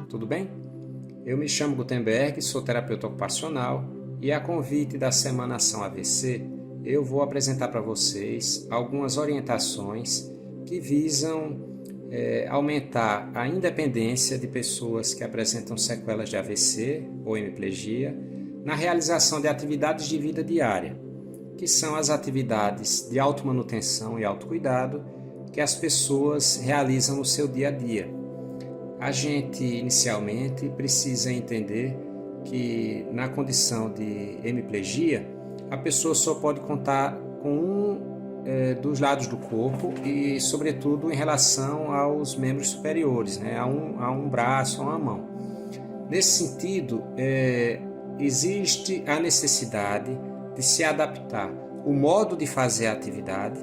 tudo bem? Eu me chamo Gutenberg, sou terapeuta ocupacional e a convite da Semana Ação AVC eu vou apresentar para vocês algumas orientações que visam aumentar a independência de pessoas que apresentam sequelas de AVC ou hemiplegia na realização de atividades de vida diária, que são as atividades de automanutenção e autocuidado que as pessoas realizam no seu dia a dia. A gente, inicialmente, precisa entender que, na condição de hemiplegia, a pessoa só pode contar com um dos lados do corpo e, sobretudo, em relação aos membros superiores, né? a um braço, a uma mão. Nesse sentido, existe a necessidade de se adaptar o modo de fazer a atividade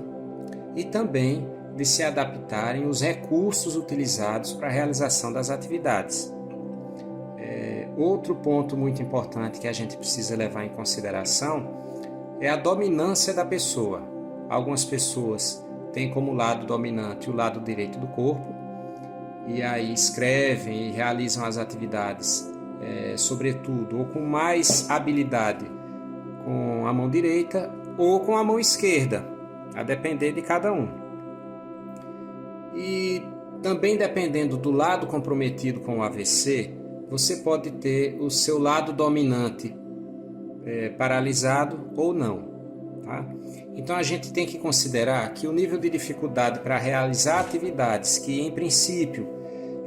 e também de se adaptarem os recursos utilizados para a realização das atividades. Outro ponto muito importante que a gente precisa levar em consideração é a dominância da pessoa. Algumas pessoas têm como lado dominante o lado direito do corpo e aí escrevem e realizam as atividades, sobretudo, ou com mais habilidade com a mão direita ou com a mão esquerda, a depender de cada um. E também dependendo do lado comprometido com o AVC, você pode ter o seu lado dominante paralisado ou não. Tá? Então a gente tem que considerar que o nível de dificuldade para realizar atividades que em princípio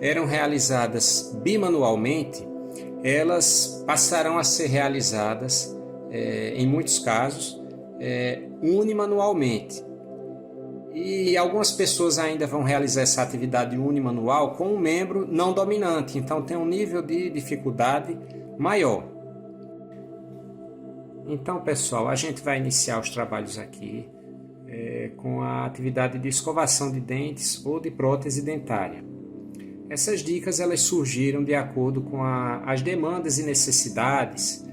eram realizadas bimanualmente, elas passarão a ser realizadas, em muitos casos, unimanualmente. E algumas pessoas ainda vão realizar essa atividade unimanual com um membro não dominante, então tem um nível de dificuldade maior. Então, pessoal, a gente vai iniciar os trabalhos aqui com a atividade de escovação de dentes ou de prótese dentária. Essas dicas elas surgiram de acordo com as demandas e necessidades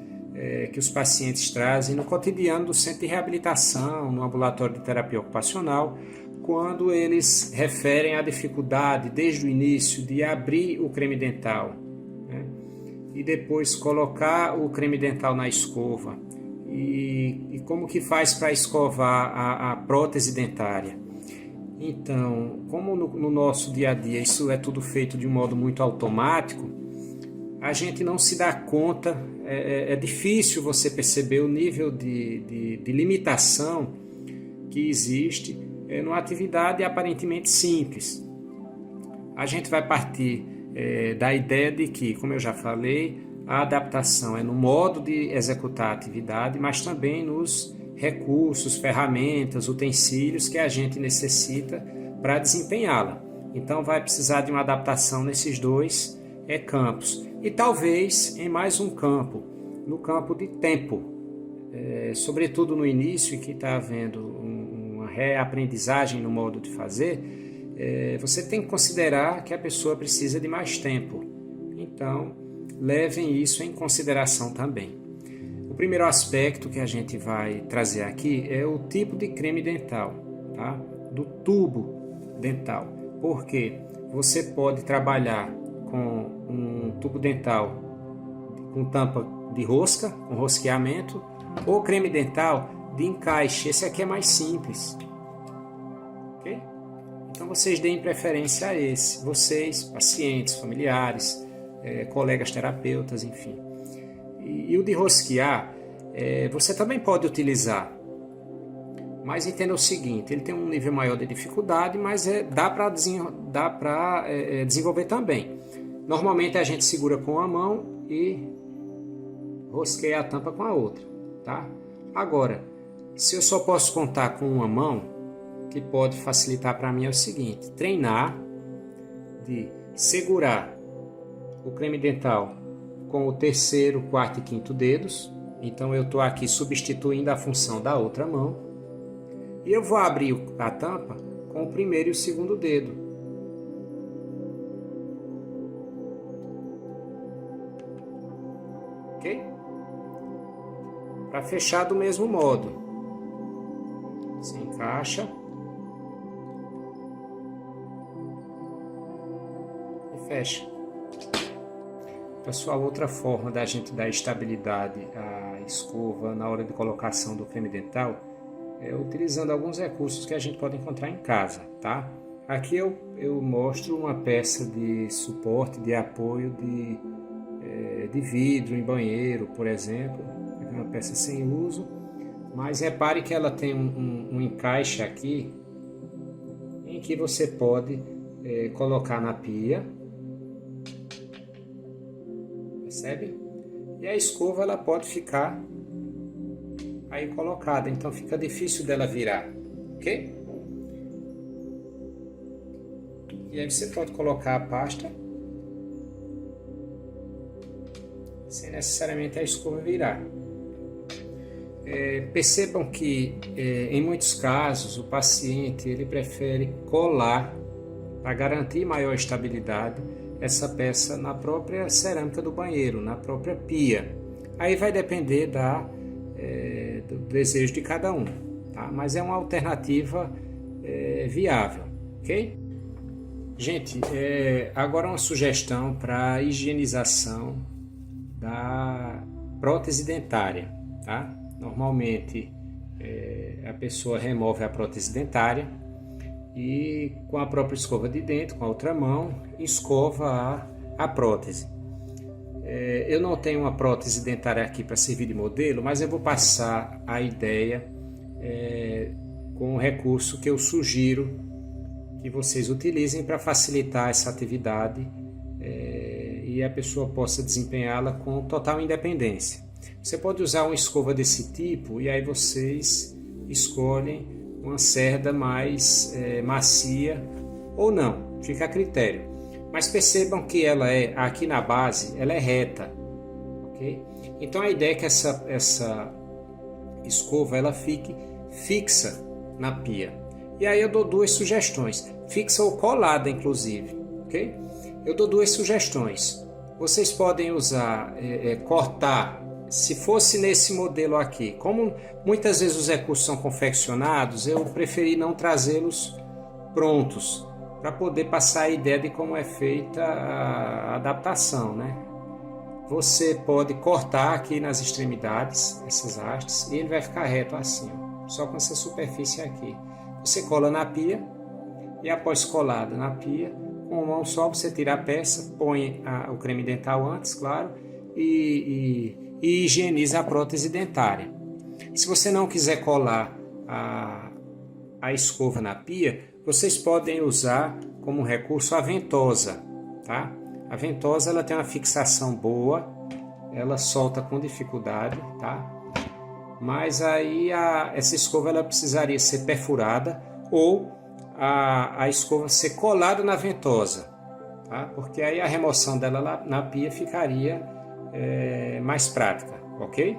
que os pacientes trazem no cotidiano do centro de reabilitação, no ambulatório de terapia ocupacional, quando eles referem a dificuldade desde o início de abrir o creme dental, né? E depois colocar o creme dental na escova e como que faz para escovar a prótese dentária. Então, como no nosso dia a dia isso é tudo feito de um modo muito automático, a gente não se dá conta, é difícil você perceber o nível de limitação que existe numa atividade aparentemente simples. A gente vai partir da ideia de que, como eu já falei, a adaptação é no modo de executar a atividade, mas também nos recursos, ferramentas, utensílios que a gente necessita para desempenhá-la. Então vai precisar de uma adaptação nesses dois campos. E talvez em mais um campo, no campo de tempo, sobretudo no início, em que está havendo uma reaprendizagem no modo de fazer, você tem que considerar que a pessoa precisa de mais tempo. Então, levem isso em consideração também. O primeiro aspecto que a gente vai trazer aqui é o tipo de creme dental, tá? Do tubo dental, porque você pode trabalhar com um tubo dental com tampa de rosca, com rosqueamento, ou creme dental de encaixe. Esse aqui é mais simples. Okay? Então vocês deem preferência a esse. Vocês, pacientes, familiares, colegas terapeutas, enfim. E o de rosquear, você também pode utilizar. Mas entenda o seguinte, ele tem um nível maior de dificuldade, mas dá para desenvolver também. Normalmente a gente segura com a mão e rosqueia a tampa com a outra, tá? Agora, se eu só posso contar com uma mão, o que pode facilitar para mim é o seguinte, treinar de segurar o creme dental com o terceiro, quarto e quinto dedos. Então eu estou aqui substituindo a função da outra mão. E eu vou abrir a tampa com o primeiro e o segundo dedo. Ok? Para fechar do mesmo modo. Se encaixa. E fecha. Pessoal, outra forma da gente dar estabilidade à escova na hora de colocação do creme dental é utilizando alguns recursos que a gente pode encontrar em casa, tá? Aqui eu mostro uma peça de suporte, de apoio de vidro em banheiro, por exemplo. É uma peça sem uso, mas repare que ela tem um encaixe aqui em que você pode colocar na pia. Percebe? E a escova ela pode ficar aí colocada, então fica difícil dela virar, ok? E aí você pode colocar a pasta sem necessariamente a escova virar. Percebam que em muitos casos o paciente ele prefere colar para garantir maior estabilidade essa peça na própria cerâmica do banheiro, na própria pia. Aí vai depender do desejo de cada um, tá? Mas é uma alternativa viável, ok? Gente, agora uma sugestão para higienização da prótese dentária, tá? Normalmente a pessoa remove a prótese dentária e com a própria escova de dente, com a outra mão, escova a prótese. Eu não tenho uma prótese dentária aqui para servir de modelo, mas eu vou passar a ideia com um recurso que eu sugiro que vocês utilizem para facilitar essa atividade e a pessoa possa desempenhá-la com total independência. Você pode usar uma escova desse tipo e aí vocês escolhem uma cerda mais macia ou não, fica a critério. Mas percebam que ela aqui na base, ela é reta, ok? Então a ideia é que essa escova ela fique fixa na pia. E aí eu dou duas sugestões, fixa ou colada inclusive, ok? Eu dou duas sugestões. Vocês podem usar, cortar, se fosse nesse modelo aqui, como muitas vezes os recursos são confeccionados, eu preferi não trazê-los prontos, para poder passar a ideia de como é feita a adaptação, né? Você pode cortar aqui nas extremidades, essas hastes, e ele vai ficar reto assim, ó, só com essa superfície aqui. Você cola na pia, e após colada na pia, com a mão só você tira a peça, põe o creme dental antes, claro, e higieniza a prótese dentária. Se você não quiser colar a escova na pia, vocês podem usar como recurso a ventosa, tá? A ventosa ela tem uma fixação boa, ela solta com dificuldade, tá? Mas aí essa escova ela precisaria ser perfurada ou a escova ser colada na ventosa, tá? Porque aí a remoção dela lá na pia ficaria mais prática, ok?